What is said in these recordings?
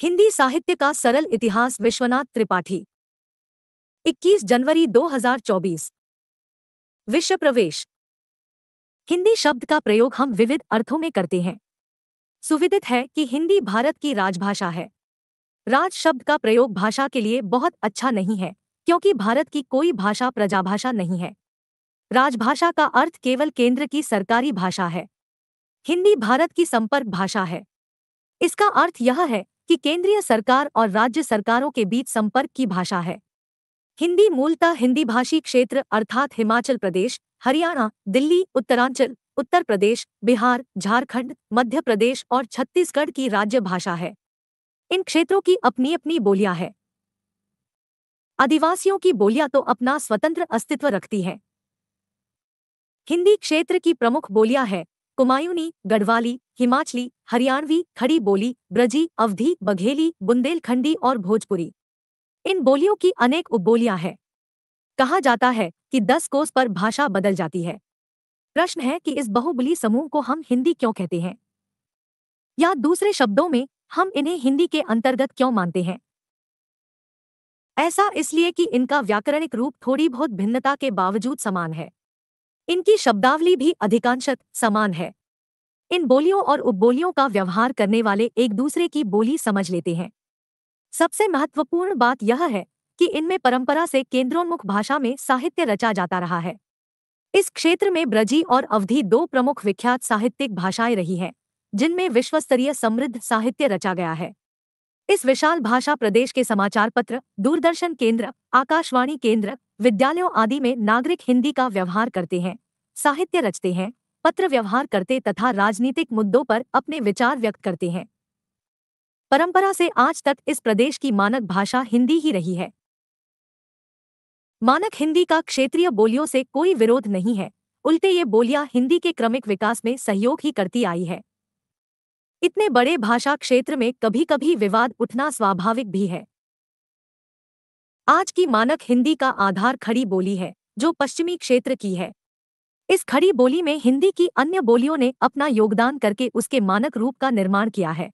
हिंदी साहित्य का सरल इतिहास विश्वनाथ त्रिपाठी। 21 जनवरी 2024। विश्व प्रवेश। हिंदी शब्द का प्रयोग हम विविध अर्थों में करते हैं। सुविदित है कि हिंदी भारत की राजभाषा है। राज शब्द का प्रयोग भाषा के लिए बहुत अच्छा नहीं है, क्योंकि भारत की कोई भाषा प्रजाभाषा नहीं है। राजभाषा का अर्थ केवल केंद्र की सरकारी भाषा है। हिंदी भारत की संपर्क भाषा है। इसका अर्थ यह है कि केंद्रीय सरकार और राज्य सरकारों के बीच संपर्क की भाषा है। हिंदी मूलतः हिंदी भाषी क्षेत्र अर्थात हिमाचल प्रदेश, हरियाणा, दिल्ली, उत्तरांचल, उत्तर प्रदेश, बिहार, झारखंड, मध्य प्रदेश और छत्तीसगढ़ की राज्य भाषा है। इन क्षेत्रों की अपनी अपनी बोलियां हैं। आदिवासियों की बोलियां तो अपना स्वतंत्र अस्तित्व रखती हैं। हिंदी क्षेत्र की प्रमुख बोलियां हैं कुमायूनी, गढ़वाली, हिमाचली, हरियाणवी, खड़ी बोली, ब्रजी, अवधी, बघेली, बुंदेलखंडी और भोजपुरी। इन बोलियों की अनेक उपबोलियां हैं। कहा जाता है कि 10 कोस पर भाषा बदल जाती है। प्रश्न है कि इस बहुबोली समूह को हम हिंदी क्यों कहते हैं, या दूसरे शब्दों में हम इन्हें हिंदी के अंतर्गत क्यों मानते हैं। ऐसा इसलिए कि इनका व्याकरणिक रूप थोड़ी बहुत भिन्नता के बावजूद समान है। इनकी शब्दावली भी अधिकांशतः समान है। इन बोलियों और उपबोलियों का व्यवहार करने वाले एक दूसरे की बोली समझ लेते हैं। सबसे महत्वपूर्ण बात यह है कि इनमें परंपरा से केंद्रोन्मुख भाषा में साहित्य रचा जाता रहा है। इस क्षेत्र में ब्रजी और अवधी दो प्रमुख विख्यात साहित्यिक भाषाएं रही हैं, जिनमें विश्वस्तरीय समृद्ध साहित्य रचा गया है। इस विशाल भाषा प्रदेश के समाचार पत्र, दूरदर्शन केंद्र, आकाशवाणी केंद्र, विद्यालयों आदि में नागरिक हिंदी का व्यवहार करते हैं, साहित्य रचते हैं, पत्र व्यवहार करते तथा राजनीतिक मुद्दों पर अपने विचार व्यक्त करते हैं। परंपरा से आज तक इस प्रदेश की मानक भाषा हिंदी ही रही है। मानक हिंदी का क्षेत्रीय बोलियों से कोई विरोध नहीं है, उल्टे ये बोलियां हिंदी के क्रमिक विकास में सहयोग ही करती आई है। इतने बड़े भाषा क्षेत्र में कभी कभी विवाद उठना स्वाभाविक भी है। आज की मानक हिंदी का आधार खड़ी बोली है, जो पश्चिमी क्षेत्र की है। इस खड़ी बोली में हिंदी की अन्य बोलियों ने अपना योगदान करके उसके मानक रूप का निर्माण किया है।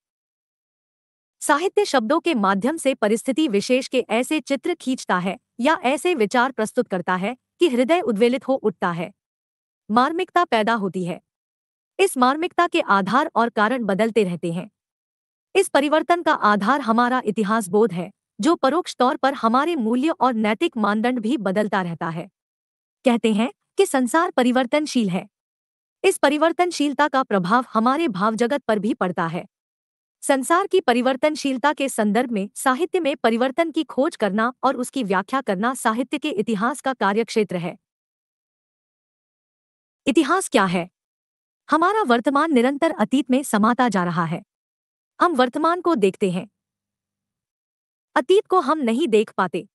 साहित्य शब्दों के माध्यम से परिस्थिति विशेष के ऐसे चित्र खींचता है या ऐसे विचार प्रस्तुत करता है कि हृदय उद्वेलित हो उठता है। मार्मिकता पैदा होती है। इस मार्मिकता के आधार और कारण बदलते रहते हैं। इस परिवर्तन का आधार हमारा इतिहास बोध है, जो परोक्ष तौर पर हमारे मूल्य और नैतिक मानदंड भी बदलता रहता है। कहते हैं कि संसार परिवर्तनशील है। इस परिवर्तनशीलता का प्रभाव हमारे भाव जगत पर भी पड़ता है। संसार की परिवर्तनशीलता के संदर्भ में साहित्य में परिवर्तन की खोज करना और उसकी व्याख्या करना साहित्य के इतिहास का कार्यक्षेत्र है। इतिहास क्या है? हमारा वर्तमान निरंतर अतीत में समाता जा रहा है। हम वर्तमान को देखते हैं, अतीत को हम नहीं देख पाते।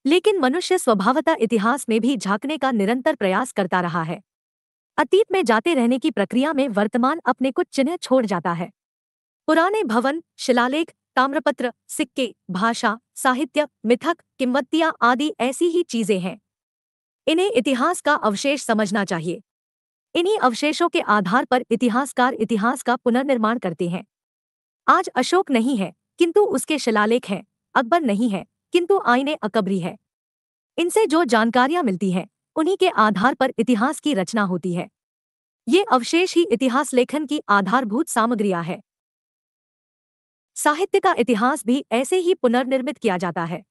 लेकिन मनुष्य स्वभावतः इतिहास में भी झांकने का निरंतर प्रयास करता रहा है। अतीत में जाते रहने की प्रक्रिया में वर्तमान अपने कुछ चिन्ह छोड़ जाता है। पुराने भवन, शिलालेख, ताम्रपत्र, सिक्के, भाषा, साहित्य, मिथक, किंवदंतियां आदि ऐसी ही चीजें हैं। इन्हें इतिहास का अवशेष समझना चाहिए। इन्हीं अवशेषों के आधार पर इतिहासकार इतिहास का पुनर्निर्माण करते हैं। आज अशोक नहीं है, किंतु उसके शिलालेख हैं। अकबर नहीं है, किंतु आईने अकबरी है। इनसे जो जानकारियां मिलती हैं, उन्हीं के आधार पर इतिहास की रचना होती है। ये अवशेष ही इतिहास लेखन की आधारभूत सामग्रियां है। साहित्य का इतिहास भी ऐसे ही पुनर्निर्मित किया जाता है।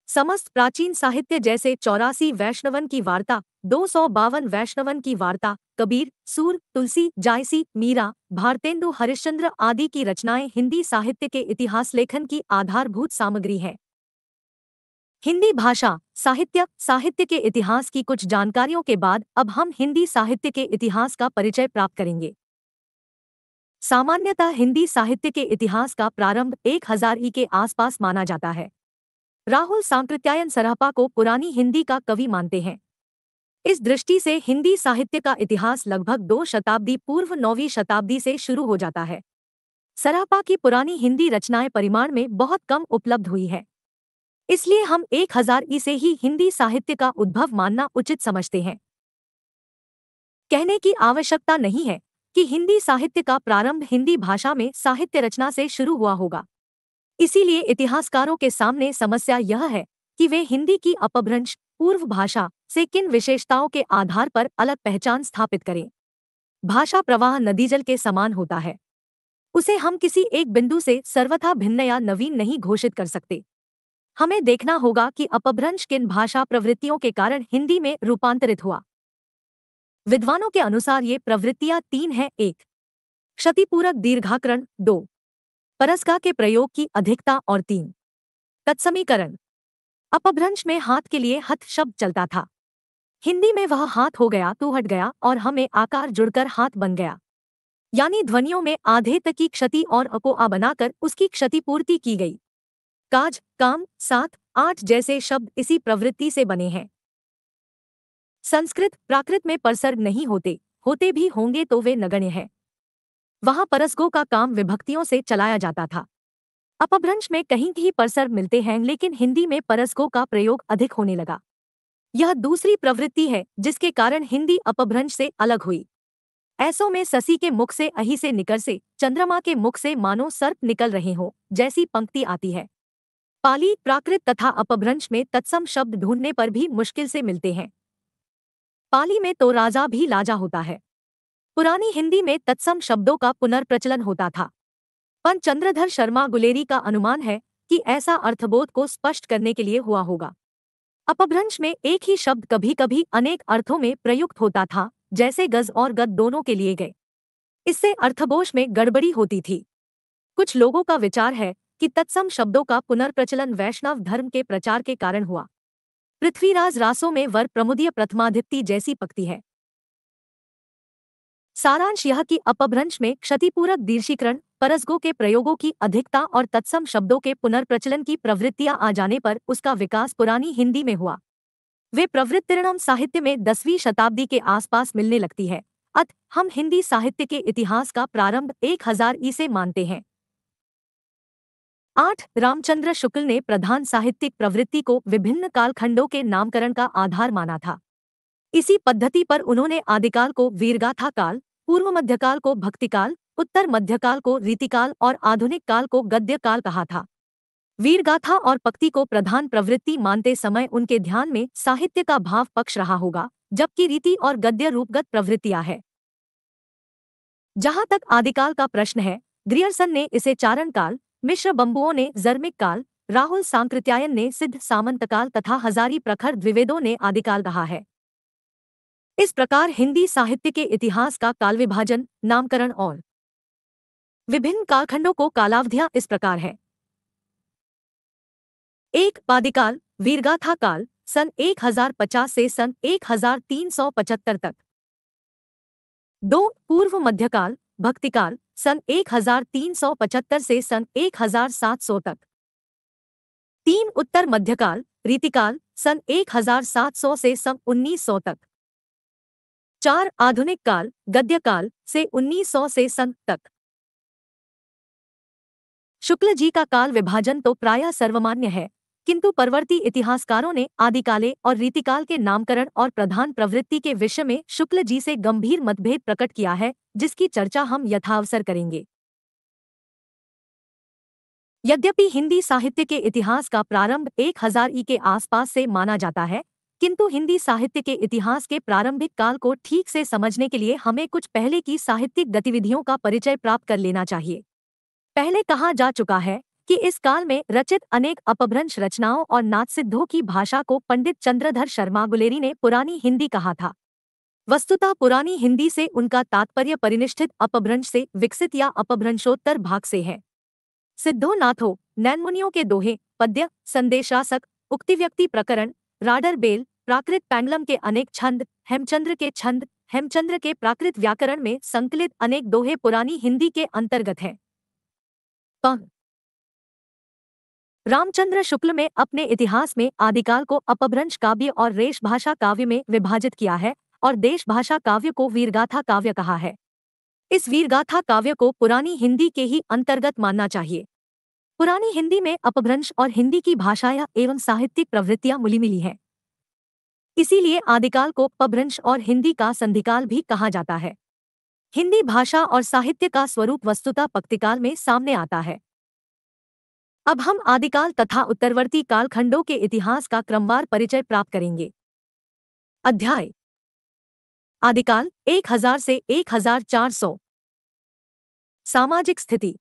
समस्त प्राचीन साहित्य जैसे 84 वैष्णवन की वार्ता, 252 वैष्णवन की वार्ता, कबीर, सूर, तुलसी, जायसी, मीरा, भारतेंदु हरिश्चंद्र आदि की रचनाएं हिंदी साहित्य के इतिहास लेखन की आधारभूत सामग्री हैं। हिंदी भाषा, साहित्य, साहित्य के इतिहास की कुछ जानकारियों के बाद अब हम हिंदी साहित्य के इतिहास का परिचय प्राप्त करेंगे। सामान्यतः हिंदी साहित्य के इतिहास का प्रारंभ 1000 ई के आसपास माना जाता है। राहुल सांकृत्यायन सरापा को पुरानी हिंदी का कवि मानते हैं। इस दृष्टि से हिंदी साहित्य का इतिहास लगभग 2 शताब्दी पूर्व 9वीं शताब्दी से शुरू हो जाता है। सरापा की पुरानी हिंदी रचनाएं परिमाण में बहुत कम उपलब्ध हुई है, इसलिए हम 1000 ई से ही हिंदी साहित्य का उद्भव मानना उचित समझते हैं। कहने की आवश्यकता नहीं है कि हिंदी साहित्य का प्रारंभ हिंदी भाषा में साहित्य रचना से शुरू हुआ होगा। इसीलिए इतिहासकारों के सामने समस्या यह है कि वे हिंदी की अपभ्रंश पूर्व भाषा से किन विशेषताओं के आधार पर अलग पहचान स्थापित करें। भाषा प्रवाह नदीजल के समान होता है। उसे हम किसी एक बिंदु से सर्वथा भिन्न या नवीन नहीं घोषित कर सकते। हमें देखना होगा कि अपभ्रंश किन भाषा प्रवृत्तियों के कारण हिंदी में रूपांतरित हुआ। विद्वानों के अनुसार ये प्रवृत्तियां तीन हैं। 1, क्षतिपूरक दीर्घाकरण। 2, परसगा के प्रयोग की अधिकता। और 3, तत्समीकरण। अपभ्रंश में हाथ के लिए हथ शब्द चलता था। हिंदी में वह हाथ हो गया तो हट गया और हमें आकार जुड़कर हाथ बन गया। यानी ध्वनियों में आधे तक की क्षति और अको आ बनाकर उसकी क्षतिपूर्ति की गई। काज, काम, सात, आठ जैसे शब्द इसी प्रवृत्ति से बने हैं। संस्कृत प्राकृत में परसर्ग नहीं होते, होते भी होंगे तो वे नगण्य हैं। वहां परसगों का काम विभक्तियों से चलाया जाता था। अपभ्रंश में कहीं कहीं परसर्ग मिलते हैं, लेकिन हिंदी में परसगों का प्रयोग अधिक होने लगा। यह दूसरी प्रवृत्ति है जिसके कारण हिंदी अपभ्रंश से अलग हुई। ऐसों में ससी के मुख से अहि से निकर से, चंद्रमा के मुख से मानो सर्प निकल रहे हो जैसी पंक्ति आती है। पाली, प्राकृत तथा अपभ्रंश में तत्सम शब्द ढूंढने पर भी मुश्किल से मिलते हैं। पाली में तो राजा भी लाजा होता है। पुरानी हिंदी में तत्सम शब्दों का पुनर्प्रचलन होता था। पंच चंद्रधर शर्मा गुलेरी का अनुमान है कि ऐसा अर्थबोध को स्पष्ट करने के लिए हुआ होगा। अपभ्रंश में एक ही शब्द कभी कभी अनेक अर्थों में प्रयुक्त होता था, जैसे गज और गद दोनों के लिए गए। इससे अर्थबोध में गड़बड़ी होती थी। कुछ लोगों का विचार है कि तत्सम शब्दों का पुनर्प्रचलन वैष्णव धर्म के प्रचार के कारण हुआ। पृथ्वीराज रासों में वर प्रमुदीय प्रथमाधिप्ति जैसी पकती है। सारांश यह कि अपभ्रंश में क्षतिपूरक दीर्घीकरण, परसगों के प्रयोगों की अधिकता और तत्सम शब्दों के पुनर्प्रचलन की प्रवृत्तियां आ जाने पर उसका विकास पुरानी हिंदी में हुआ। वे प्रवृत्तिर्णम साहित्य में 10वीं शताब्दी के आसपास मिलने लगती है। अतः हम हिंदी साहित्य के इतिहास का प्रारंभ 1000 ईसे मानते हैं। 8, रामचंद्र शुक्ल ने प्रधान साहित्यिक प्रवृत्ति को विभिन्न कालखंडों के नामकरण का आधार माना था। इसी पद्धति पर उन्होंने आदिकाल को वीरगाथा काल, पूर्व मध्यकाल को भक्तिकाल, उत्तर मध्यकाल को रीतिकाल और आधुनिक काल को गद्य काल कहा था। वीरगाथा और पक्ति को प्रधान प्रवृत्ति मानते समय उनके ध्यान में साहित्य का भाव पक्ष रहा होगा, जबकि रीति और गद्य रूपगत प्रवृत्तियां हैं। जहां तक आदिकाल का प्रश्न है, ग्रियर्सन ने इसे चारण काल, मिश्र बंबुओं ने जर्मिक काल, राहुल सांकृत्यायन ने सिद्ध सामंत काल तथा हजारी प्रखर द्विवेदों ने आदिकाल कहा है। इस प्रकार हिंदी साहित्य के इतिहास का काल विभाजन, नामकरण और विभिन्न कालखंडों को कालावधियां इस प्रकार है। 1, आदिकाल, वीरगाथा काल, सन 1050 से सन 1375 तक। 2, पूर्व मध्यकाल, भक्तिकाल, सन 1375 से सन 1700 तक। 3, उत्तर मध्यकाल, रीतिकाल, सन 1700 से सन 1900 तक। 4, आधुनिक काल, गद्यकाल से 1900 से सन तक। शुक्ल जी का काल विभाजन तो प्रायः सर्वमान्य है, किंतु परवर्ती इतिहासकारों ने आदिकाले और रीतिकाल के नामकरण और प्रधान प्रवृत्ति के विषय में शुक्ल जी से गंभीर मतभेद प्रकट किया है, जिसकी चर्चा हम यथावसर करेंगे। यद्यपि हिंदी साहित्य के इतिहास का प्रारंभ 1000 ई के आसपास से माना जाता है, किंतु हिंदी साहित्य के इतिहास के प्रारंभिक काल को ठीक से समझने के लिए हमें कुछ पहले की साहित्यिक गतिविधियों का परिचय प्राप्त कर लेना चाहिए। पहले कहा जा चुका है कि इस काल में रचित अनेक अपभ्रंश रचनाओं और नाथसिद्धों की भाषा को पंडित चंद्रधर शर्मा गुलेरी ने पुरानी हिंदी कहा था। वस्तुतः पुरानी हिंदी से उनका तात्पर्य परिनिष्ठित अपभ्रंश से विकसित या अपभ्रंशोत्तर भाग से है। सिद्धो नाथो, नैनमुनियों के दोहे, पद्य, संदेशासक, उक्तिव्यक्ति प्रकरण, राडर बेल, प्राकृत पैंगलम के अनेक छंद, हेमचंद्र के छंद, हेमचंद्र के प्राकृत व्याकरण में संकलित अनेक दोहे पुरानी हिंदी के अंतर्गत हैं। रामचंद्र शुक्ल में अपने इतिहास में आदिकाल को अपभ्रंश काव्य और रेश भाषा काव्य में विभाजित किया है और देश भाषा काव्य को वीरगाथा काव्य कहा है। इस वीरगाथा काव्य को पुरानी हिंदी के ही अंतर्गत मानना चाहिए। पुरानी हिंदी में अपभ्रंश और हिंदी की भाषाएं एवं साहित्यिक प्रवृत्तियां मिली हैं। इसीलिए आदिकाल को अपभ्रंश और हिंदी का संधिकाल भी कहा जाता है। हिंदी भाषा और साहित्य का स्वरूप वस्तुतः पक्तिकाल में सामने आता है। अब हम आदिकाल तथा उत्तरवर्ती कालखंडों के इतिहास का क्रमवार परिचय प्राप्त करेंगे। अध्याय आदिकाल 1000 से 1400। सामाजिक स्थिति।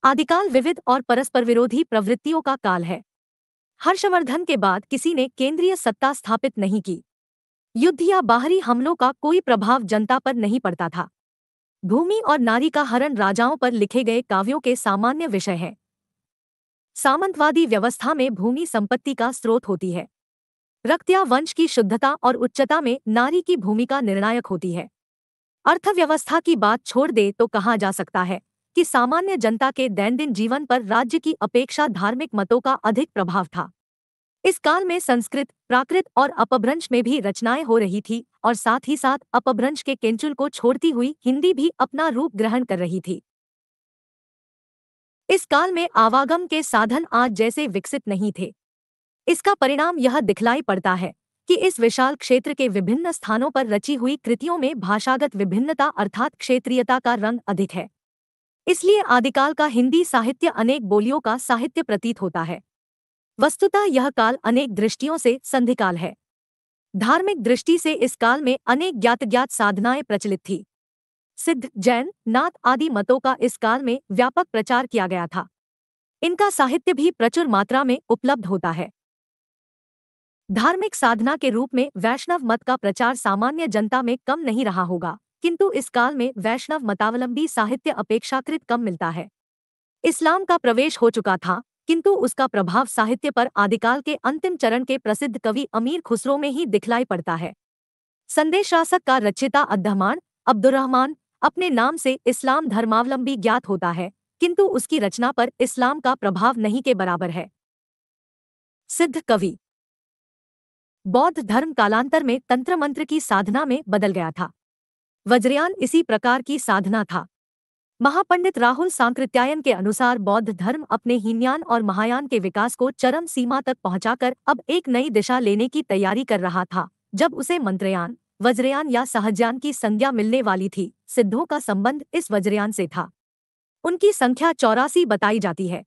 आदिकाल विविध और परस्पर विरोधी प्रवृत्तियों का काल है। हर्षवर्धन के बाद किसी ने केंद्रीय सत्ता स्थापित नहीं की। युद्ध या बाहरी हमलों का कोई प्रभाव जनता पर नहीं पड़ता था। भूमि और नारी का हरण राजाओं पर लिखे गए काव्यों के सामान्य विषय हैं। सामंतवादी व्यवस्था में भूमि संपत्ति का स्रोत होती है। रक्त या वंश की शुद्धता और उच्चता में नारी की भूमिका निर्णायक होती है। अर्थव्यवस्था की बात छोड़ दे तो कहा जा सकता है कि सामान्य जनता के दैनंदिन जीवन पर राज्य की अपेक्षा धार्मिक मतों का अधिक प्रभाव था। इस काल में संस्कृत, प्राकृत और अपभ्रंश में भी रचनाएं हो रही थी और साथ ही साथ अपभ्रंश के केंचुल को छोड़ती हुई हिंदी भी अपना रूप ग्रहण कर रही थी। इस काल में आवागम के साधन आज जैसे विकसित नहीं थे। इसका परिणाम यह दिखलाई पड़ता है कि इस विशाल क्षेत्र के विभिन्न स्थानों पर रची हुई कृतियों में भाषागत विभिन्नता अर्थात क्षेत्रीयता का रंग अधिक है। इसलिए आदिकाल का हिंदी साहित्य अनेक बोलियों का साहित्य प्रतीत होता है। वस्तुतः यह काल अनेक दृष्टियों से संधिकाल है। धार्मिक दृष्टि से इस काल में अनेक ज्ञात साधनाएं प्रचलित थी। सिद्ध, जैन, नाथ आदि मतों का इस काल में व्यापक प्रचार किया गया था। इनका साहित्य भी प्रचुर मात्रा में उपलब्ध होता है। धार्मिक साधना के रूप में वैष्णव मत का प्रचार सामान्य जनता में कम नहीं रहा होगा, किंतु इस काल में वैष्णव मतावलंबी साहित्य अपेक्षाकृत कम मिलता है। इस्लाम का प्रवेश हो चुका था, किंतु उसका प्रभाव साहित्य पर आदिकाल के अंतिम चरण के प्रसिद्ध कवि अमीर खुसरो में ही दिखलाई पड़ता है। संदेशासक का रचिता अद्दहमान अब्दुर्रहमान अपने नाम से इस्लाम धर्मावलंबी ज्ञात होता है, किंतु उसकी रचना पर इस्लाम का प्रभाव नहीं के बराबर है। सिद्ध कवि। बौद्ध धर्म कालांतर में तंत्र मंत्र की साधना में बदल गया था। वज्रयान इसी प्रकार की साधना था। महापंडित राहुल सांकृत्यायन के अनुसार बौद्ध धर्म अपने हीनयान और महायान के विकास को चरम सीमा तक पहुंचाकर अब एक नई दिशा लेने की तैयारी कर रहा था, जब उसे मंत्रयान, वज्रयान या सहजयान की संज्ञा मिलने वाली थी। सिद्धों का संबंध इस वज्रयान से था। उनकी संख्या 84 बताई जाती है।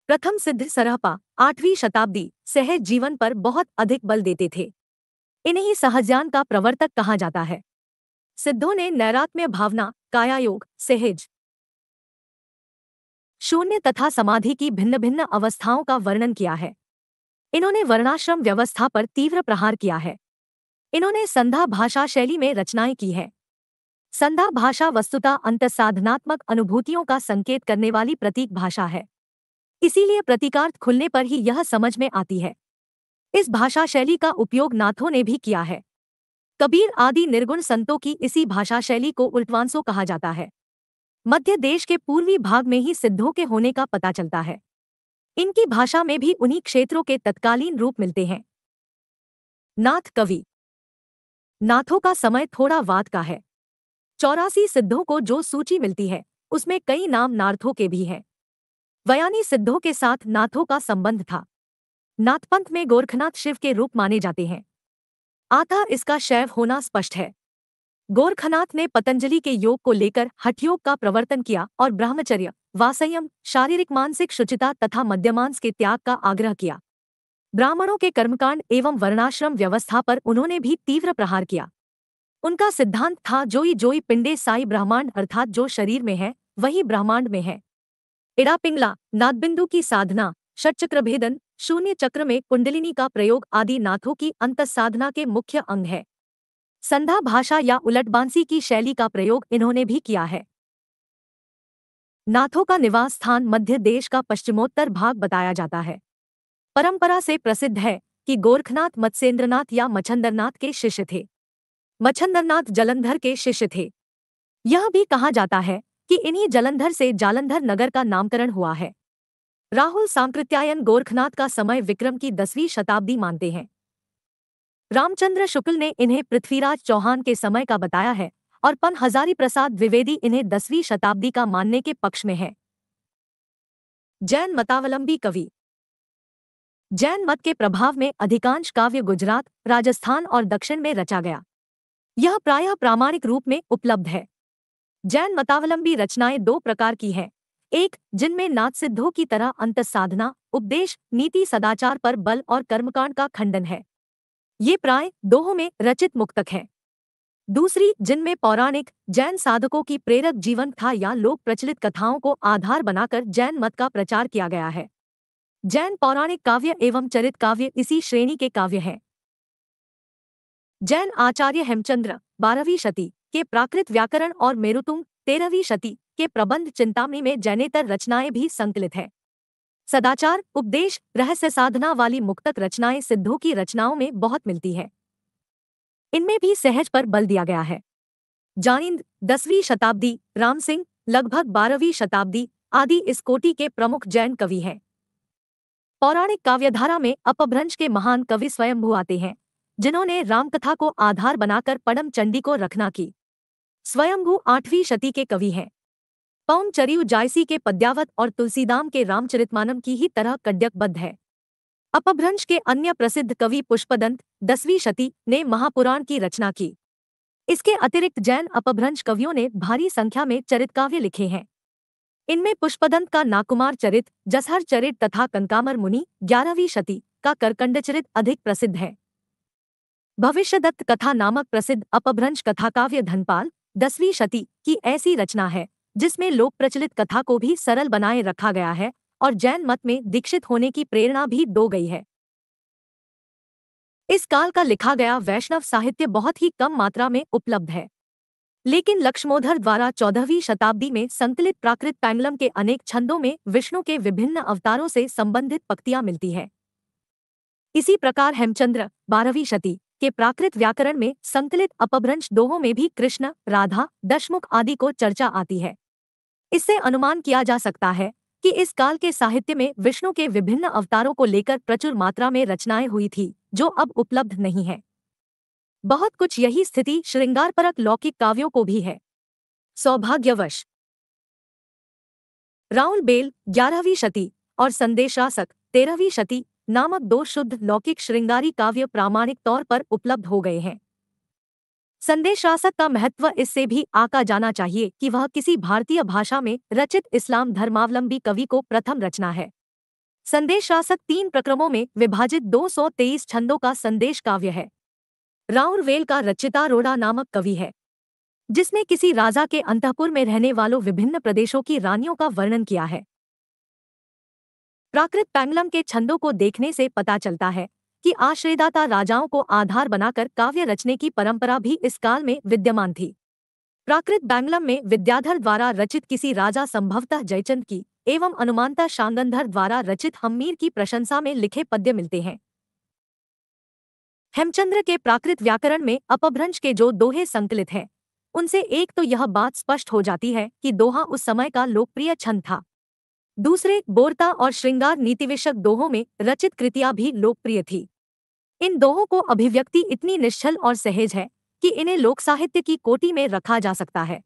प्रथम सिद्ध सरहपा 8वीं शताब्दी सहज जीवन पर बहुत अधिक बल देते थे। इन्हीं सहजयान का प्रवर्तक कहा जाता है। सिद्धों ने नैरात्म्य भावना, कायायोग, सहज, शून्य तथा समाधि की भिन्न भिन्न अवस्थाओं का वर्णन किया है। इन्होंने वर्णाश्रम व्यवस्था पर तीव्र प्रहार किया है। इन्होंने संधा भाषा शैली में रचनाएं की है। संधा भाषा वस्तुतः अंतसाधनात्मक अनुभूतियों का संकेत करने वाली प्रतीक भाषा है। इसीलिए प्रतीकार्थ खुलने पर ही यह समझ में आती है। इस भाषा शैली का उपयोग नाथों ने भी किया है। कबीर आदि निर्गुण संतों की इसी भाषा शैली को उल्टवांसो कहा जाता है। मध्य देश के पूर्वी भाग में ही सिद्धों के होने का पता चलता है। इनकी भाषा में भी उन्हीं क्षेत्रों के तत्कालीन रूप मिलते हैं। नाथ कवि। नाथों का समय थोड़ा वाद का है। 84 सिद्धों को जो सूची मिलती है उसमें कई नाम नार्थों के भी हैं। वयानी सिद्धों के साथ नाथों का संबंध था। नाथपंथ में गोरखनाथ शिव के रूप माने जाते हैं, अतः इसका शैव होना स्पष्ट है। गोरखनाथ ने पतंजलि के योग को लेकर हठयोग का प्रवर्तन किया और ब्रह्मचर्य, वासंयम, शारीरिक मानसिक शुचिता तथा मद्यमांस के त्याग का आग्रह किया। ब्राह्मणों के कर्मकांड एवं वर्णाश्रम व्यवस्था पर उन्होंने भी तीव्र प्रहार किया। उनका सिद्धांत था जोई जोई पिंडे साई ब्रह्मांड, अर्थात जो शरीर में है वही ब्रह्मांड में है। इड़ा पिंगला, नादबिंदु की साधना, षटचक्र भेदन, शून्य चक्र में कुंडलिनी का प्रयोग आदि नाथों की अंतसाधना के मुख्य अंग है। संधा भाषा या उलटबांसी की शैली का प्रयोग इन्होंने भी किया है। नाथों का निवास स्थान मध्य देश का पश्चिमोत्तर भाग बताया जाता है। परंपरा से प्रसिद्ध है कि गोरखनाथ मत्स्येंद्रनाथ या मच्छंदरनाथ के शिष्य थे। मच्छंदरनाथ जलंधर के शिष्य थे। यह भी कहा जाता है कि इन्हीं जलंधर से जालंधर नगर का नामकरण हुआ है। राहुल सांकृत्यायन गोरखनाथ का समय विक्रम की 10वीं शताब्दी मानते हैं। रामचंद्र शुक्ल ने इन्हें पृथ्वीराज चौहान के समय का बताया है और पन हजारी प्रसाद द्विवेदी इन्हें 10वीं शताब्दी का मानने के पक्ष में है। जैन मतावलंबी कवि। जैन मत के प्रभाव में अधिकांश काव्य गुजरात, राजस्थान और दक्षिण में रचा गया। यह प्रायः प्रामाणिक रूप में उपलब्ध है। जैन मतावलंबी रचनाएं दो प्रकार की हैं। एक, जिनमें नाथसिद्धों की तरह अंतःसाधना, उपदेश, नीति, सदाचार पर बल और कर्मकांड का खंडन है। ये प्राय दोहों में रचित मुक्तक है। दूसरी, जिनमें पौराणिक जैन साधकों की प्रेरक जीवन कथा या लोक प्रचलित कथाओं को आधार बनाकर जैन मत का प्रचार किया गया है। जैन पौराणिक काव्य एवं चरित काव्य इसी श्रेणी के काव्य हैं। जैन आचार्य हेमचंद्र 12वीं शती के प्राकृत व्याकरण और मेरुतुंग 13वीं शती के प्रबंध चिंतामणि में जैनेतर रचनाएं भी संकलित हैं। सदाचार, उपदेश, रहस्य साधना वाली मुक्तक रचनाएं सिद्धों की रचनाओं में बहुत मिलती है। इनमें भी सहज पर बल दिया गया है। जानिंद 10वीं शताब्दी, राम सिंह लगभग 12वीं शताब्दी आदि इस कोटि के प्रमुख जैन कवि हैं। पौराणिक काव्यधारा में अपभ्रंश के महान कवि स्वयंभू आते हैं, जिन्होंने रामकथा को आधार बनाकर पडम चंडी को रचना की। स्वयंभू 8वीं शती के कवि हैं। पौम चरियु जायसी के पद्यावत और तुलसीदाम के रामचरितमानम की ही तरह कड्यकबद्ध है। अपभ्रंश के अन्य प्रसिद्ध कवि पुष्पदंत 10वीं शती ने महापुराण की रचना की। इसके अतिरिक्त जैन अपभ्रंश कवियों ने भारी संख्या में चरितकाव्य लिखे हैं। इनमें पुष्पदंत का नाकुमार चरित, जसहर चरित तथा कनकामर मुनि 11वीं शती का करकंडचरित अधिक प्रसिद्ध है। भविष्यदत्त कथा नामक प्रसिद्ध अपभ्रंश कथा काव्य धनपाल 10वीं शती की ऐसी रचना है, जिसमें लोक प्रचलित कथा को भी सरल बनाए रखा गया है और जैन मत में दीक्षित होने की प्रेरणा भी दो गई है। इस काल का लिखा गया वैष्णव साहित्य बहुत ही कम मात्रा में उपलब्ध है, लेकिन लक्ष्मोधर द्वारा 14वीं शताब्दी में संकलित प्राकृत पैंगलम के अनेक छंदों में विष्णु के विभिन्न अवतारों से संबंधित पंक्तियां मिलती है। इसी प्रकार हेमचंद्र 12वीं शती के प्राकृत व्याकरण में संकलित अपभ्रंश दोहों में भी कृष्ण, राधा, दशमुख आदि को चर्चा आती है। इससे अनुमान किया जा सकता है कि इस काल के साहित्य में विष्णु के विभिन्न अवतारों को लेकर प्रचुर मात्रा में रचनाएं हुई थी, जो अब उपलब्ध नहीं है। बहुत कुछ यही स्थिति श्रृंगारपरक लौकिक काव्यों को भी है। सौभाग्यवश राउल बेल 11वीं शती और संदेशासक 13वीं शती नामक दो शुद्ध लौकिक श्रृंगारी काव्य प्रामाणिक तौर पर उपलब्ध हो गए हैं। संदेशासक का महत्व इससे भी आका जाना चाहिए कि वह किसी भारतीय भाषा में रचित इस्लाम धर्मावलंबी कवि को प्रथम रचना है। संदेशासक 3 प्रक्रमों में विभाजित 223 छंदों का संदेश काव्य है। राउरवेल का रचिता रोड़ा नामक कवि है, जिसने किसी राजा के अंतःपुर में रहने वालों विभिन्न प्रदेशों की रानियों का वर्णन किया है। प्राकृत पैंगलम के छंदों को देखने से पता चलता है कि आश्रयदाता राजाओं को आधार बनाकर काव्य रचने की परंपरा भी इस काल में विद्यमान थी। प्राकृत बैंगलम में विद्याधर द्वारा रचित किसी राजा संभवतः जयचंद की एवं अनुमानतः शांगंधर द्वारा रचित हम्मीर की प्रशंसा में लिखे पद्य मिलते हैं। हेमचंद्र के प्राकृत व्याकरण में अपभ्रंश के जो दोहे संकलित हैं, उनसे एक तो यह बात स्पष्ट हो जाती है कि दोहा उस समय का लोकप्रिय छंद था। दूसरे, बोरता और श्रृंगार नीतिविषयक दोहों में रचित कृतियां भी लोकप्रिय थी। इन दोहों को अभिव्यक्ति इतनी निश्चल और सहज है कि इन्हें लोक साहित्य की कोटि में रखा जा सकता है।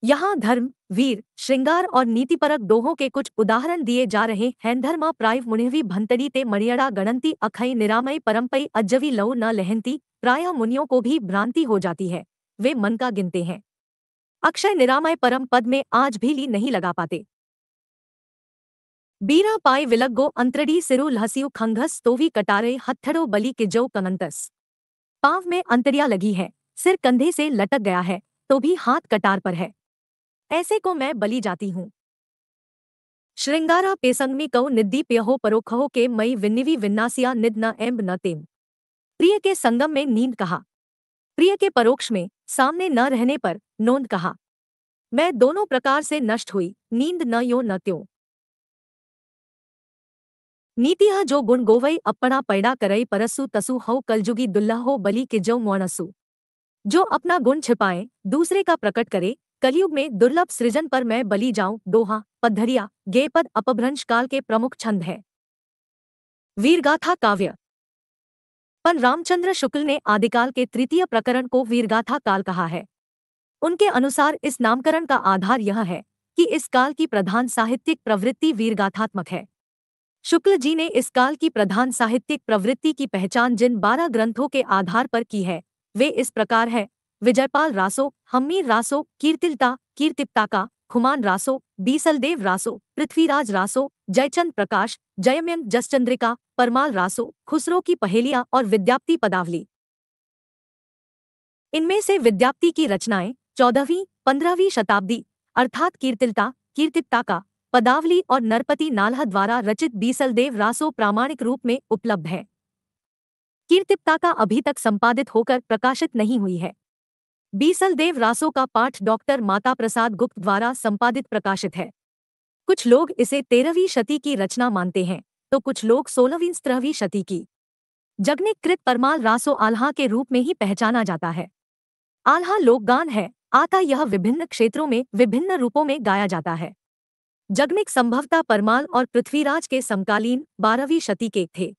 यहाँ धर्म, वीर, श्रृंगार और नीतिपरक दोहों के कुछ उदाहरण दिए जा रहे हैं। धर्मा प्रायः मुनिवी भंतरी ते मणियड़ा गणंती अखई निरामय परंपई अज्जवी लऊ न लहंती। प्रायः मुनियों को भी भ्रांति हो जाती है, वे मन का गिनते हैं। अक्षय निरामय परम पद में आज भी ली नहीं लगा पाते। बीरा पाई विलग्गो अंतरडी सिरु लहसियु खंघस तोवी कटारे हत्थड़ो बली के जो कंगंतस। पांव में अंतड़िया लगी है, सिर कंधे से लटक गया है, तो भी हाथ कटार पर है, ऐसे को मैं बली जाती हूँ। श्रृंगारा पेसंगमी कौ निद्दी प्यहो परोखहो के मई विन्निवी विन्नासिया निद न एम्ब न तेम। प्रिय के संगम में नींद कहा, प्रिय के परोक्ष में सामने न रहने पर नोंद कहा। मैं दोनों प्रकार से नष्ट हुई, नींद न यो न त्यों। नीतिया जो गुण गोवई अपना पैड़ा करई परसु तसु हौ कलजुगी दुल्ला हो बली के जो मोनसु। जो अपना गुण छिपाए, दूसरे का प्रकट करे, कलयुग में दुर्लभ सृजन पर मैं बली जाऊं। दोहा, पद्धरिया, गेयपद अपभ्रंश काल के प्रमुख छंद है। वीरगाथा काव्य। पन रामचंद्र शुक्ल ने आदिकाल के तृतीय प्रकरण को वीरगाथा काल कहा है। उनके अनुसार इस नामकरण का आधार यह है कि इस काल की प्रधान साहित्यिक प्रवृत्ति वीरगाथात्मक है। शुक्ल जी ने इस काल की प्रधान साहित्यिक प्रवृत्ति की पहचान जिन 12 ग्रंथों के आधार पर की है, वे इस प्रकार है: विजयपाल रासो, हम्मीर रासो, कीर्तिलता, कीर्तिप्ताका, खुमान रासो, बीसलदेव रासो, पृथ्वीराज रासो, जयचंद प्रकाश, जयम्यन जसचंद्रिका, परमाल रासो, खुसरो की पहेलियां और विद्याप्ति पदावली। इनमें से विद्याप्ति की रचनाएं 14वीं-15वीं शताब्दी अर्थात कीर्तिप्ता का, पदावली और नरपति नाल्ह द्वारा रचित बीसलदेव रासो प्रामाणिक रूप में उपलब्ध है। कीर्तिप्ता का अभी तक संपादित होकर प्रकाशित नहीं हुई है। बीसलदेव रासो का पाठ डॉक्टर माता प्रसाद गुप्त द्वारा संपादित प्रकाशित है। कुछ लोग इसे 13वीं शती की रचना मानते हैं तो कुछ लोग 16वीं-17वीं शती की। जगनिक कृत परमाल रासो आल्हा के रूप में ही पहचाना जाता है। आल्हा लोकगान है, आता यह विभिन्न क्षेत्रों में विभिन्न रूपों में गाया जाता है। जगनिक संभवतः परमाल और पृथ्वीराज के समकालीन 12वीं शती के थे।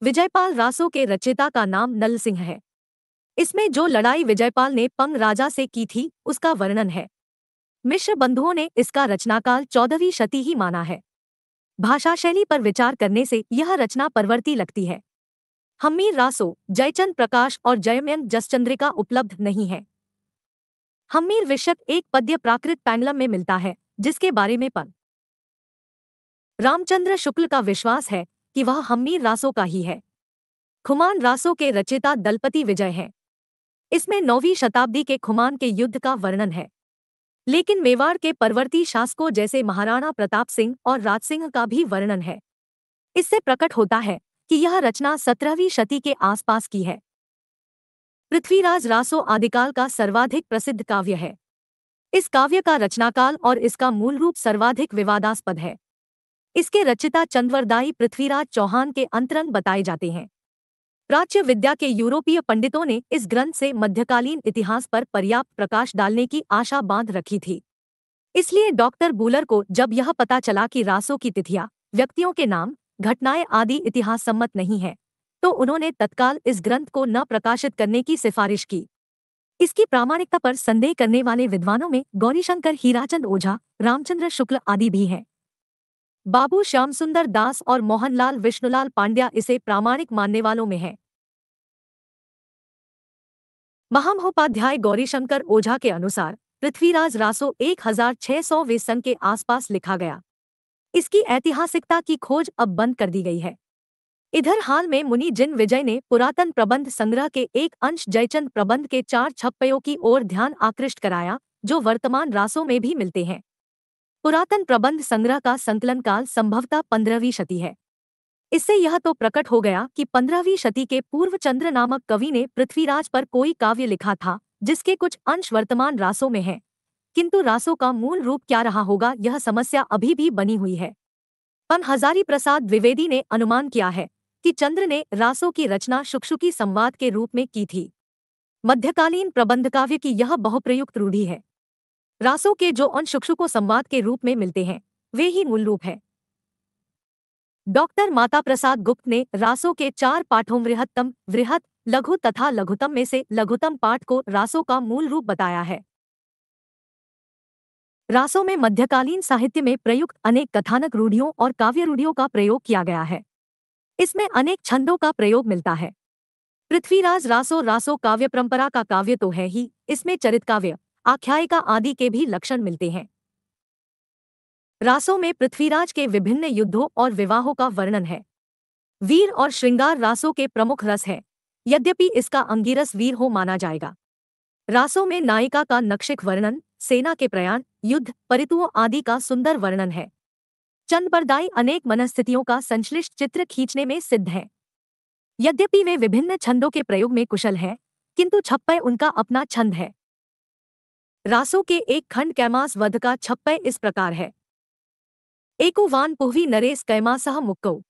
विजयपाल रासो के रचयिता का नाम नल सिंह है। इसमें जो लड़ाई विजयपाल ने पंग राजा से की थी उसका वर्णन है। मिश्र बंधुओं ने इसका रचनाकाल 14वीं शती ही माना है। भाषा शैली पर विचार करने से यह रचना परवर्ती लगती है। हम्मीर रासो, जयचंद प्रकाश और जयम्यन जसचंद्रिका उपलब्ध नहीं है। हम्मीर विशक एक पद्य प्राकृत पैंगलम में मिलता है जिसके बारे में पं. रामचंद्र शुक्ल का विश्वास है कि वह हम्मीर रासो का ही है। खुमान रासो के रचयिता दलपति विजय हैं। इसमें 9वीं शताब्दी के खुमान के युद्ध का वर्णन है, लेकिन मेवाड़ के परवर्ती शासकों जैसे महाराणा प्रताप सिंह और राजसिंह का भी वर्णन है। इससे प्रकट होता है कि यह रचना 17वीं शती के आसपास की है। पृथ्वीराज रासो आदिकाल का सर्वाधिक प्रसिद्ध काव्य है। इस काव्य का रचनाकाल और इसका मूल रूप सर्वाधिक विवादास्पद है। इसके रचयिता चंद्रवरदायी पृथ्वीराज चौहान के अंतरंग बताए जाते हैं। प्राच्य विद्या के यूरोपीय पंडितों ने इस ग्रंथ से मध्यकालीन इतिहास पर पर्याप्त प्रकाश डालने की आशा बांध रखी थी। इसलिए डॉक्टर बूलर को जब यह पता चला कि रासो की तिथियां, व्यक्तियों के नाम, घटनाएं आदि इतिहास सम्मत नहीं है, तो उन्होंने तत्काल इस ग्रंथ को न प्रकाशित करने की सिफारिश की। इसकी प्रामाणिकता पर संदेह करने वाले विद्वानों में गौरीशंकर हीराचंद ओझा, रामचंद्र शुक्ल आदि भी हैं। बाबू श्यामसुंदर दास और मोहनलाल विष्णुलाल पांड्या इसे प्रामाणिक मानने वालों में हैं। महामहोपाध्याय गौरीशंकर ओझा के अनुसार पृथ्वीराज रासो 1600वें सन के आसपास लिखा गया। इसकी ऐतिहासिकता की खोज अब बंद कर दी गई है। इधर हाल में मुनि जिन विजय ने पुरातन प्रबंध संग्रह के एक अंश जयचंद प्रबंध के 4 छप्पयों की ओर ध्यान आकृष्ट कराया, जो वर्तमान रासों में भी मिलते हैं। पुरातन प्रबंध संग्रह का संकलन काल संभवतः 15वीं शती है। इससे यह तो प्रकट हो गया कि 15वीं शती के पूर्व चंद्र नामक कवि ने पृथ्वीराज पर कोई काव्य लिखा था जिसके कुछ अंश वर्तमान रासों में हैं, किंतु रासों का मूल रूप क्या रहा होगा यह समस्या अभी भी बनी हुई है। पं. हजारी प्रसाद द्विवेदी ने अनुमान किया है कि चंद्र ने रासों की रचना शुकशुकी संवाद के रूप में की थी। मध्यकालीन प्रबंध काव्य की यह बहुप्रयुक्त रूढ़ी है। रासों के जो अंश शुकशुको संवाद के रूप में मिलते हैं वे ही मूल रूप है। डॉक्टर माता प्रसाद गुप्त ने रासों के 4 पाठों वृहत्तम, वृहत, लघु तथा लघुतम में से लघुतम पाठ को रासों का मूल रूप बताया है। रासों में मध्यकालीन साहित्य में प्रयुक्त अनेक कथानक रूढ़ियों और काव्य रूढ़ियों का प्रयोग किया गया है। इसमें अनेक छंदों का प्रयोग मिलता है। पृथ्वीराज रासो काव्य परंपरा का काव्य तो है ही, इसमें चरित काव्य, आख्यायिका आदि के भी लक्षण मिलते हैं। रासों में पृथ्वीराज के विभिन्न युद्धों और विवाहों का वर्णन है। वीर और श्रृंगार रासों के प्रमुख रस है, यद्यपि इसका अंगिरस वीर हो माना जाएगा। रासों में नायिका का नक्षिक वर्णन, सेना के प्रयाण, युद्ध, परितुओं आदि का सुंदर वर्णन है। चंद्रवरदायी अनेक मनस्थितियों का संश्लिष्ट चित्र खींचने में सिद्ध है। यद्यपि वे विभिन्न छंदों के प्रयोग में कुशल हैं, किंतु छप्पय उनका अपना छंद है। रासों के एक खंड कैमास वध का छप्पय इस प्रकार है। एको वान पुहवी नरेश कैमासह मुक्कौ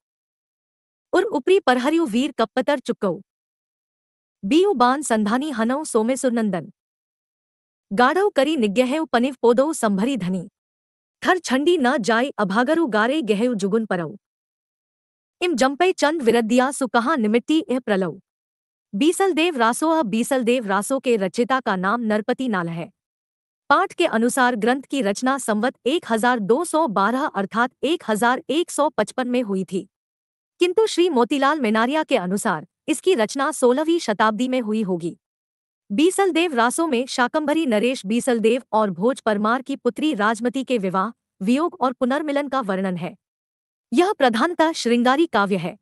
उर उपरी परहर्यु वीर कप्पतर चुक्कौ बीउ बान संधानी हनौ सोमे सुरनंदन गाढ़ौ करी निग्यहौ पनिव पोदौ संभरी धनी थर छंडी न जाय अभागरु गारे गहौ जुगुन परौ इम जंपै चंद विरद्दिया सु कहाँ निमिट्टी एह प्रलौ। बीसलदेव रासो के रचयिता का नाम नरपति नाल्ह है। पाठ के अनुसार ग्रंथ की रचना संवत 1212 अर्थात 1155 में हुई थी, किंतु श्री मोतीलाल मेनारिया के अनुसार इसकी रचना 16वीं शताब्दी में हुई होगी। बीसलदेव रासों में शाकंभरी नरेश बीसलदेव और भोज परमार की पुत्री राजमती के विवाह, वियोग और पुनर्मिलन का वर्णन है। यह प्रधानतः श्रृंगारी काव्य है।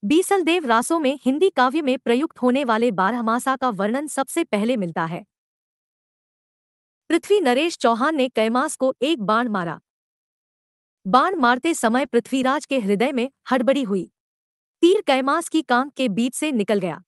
बीसलदेव रासों में हिंदी काव्य में प्रयुक्त होने वाले बारहमासा का वर्णन सबसे पहले मिलता है। पृथ्वी नरेश चौहान ने कैमास को एक बाण मारा। बाण मारते समय पृथ्वीराज के हृदय में हड़बड़ी हुई। तीर कैमास की कांख के बीच से निकल गया।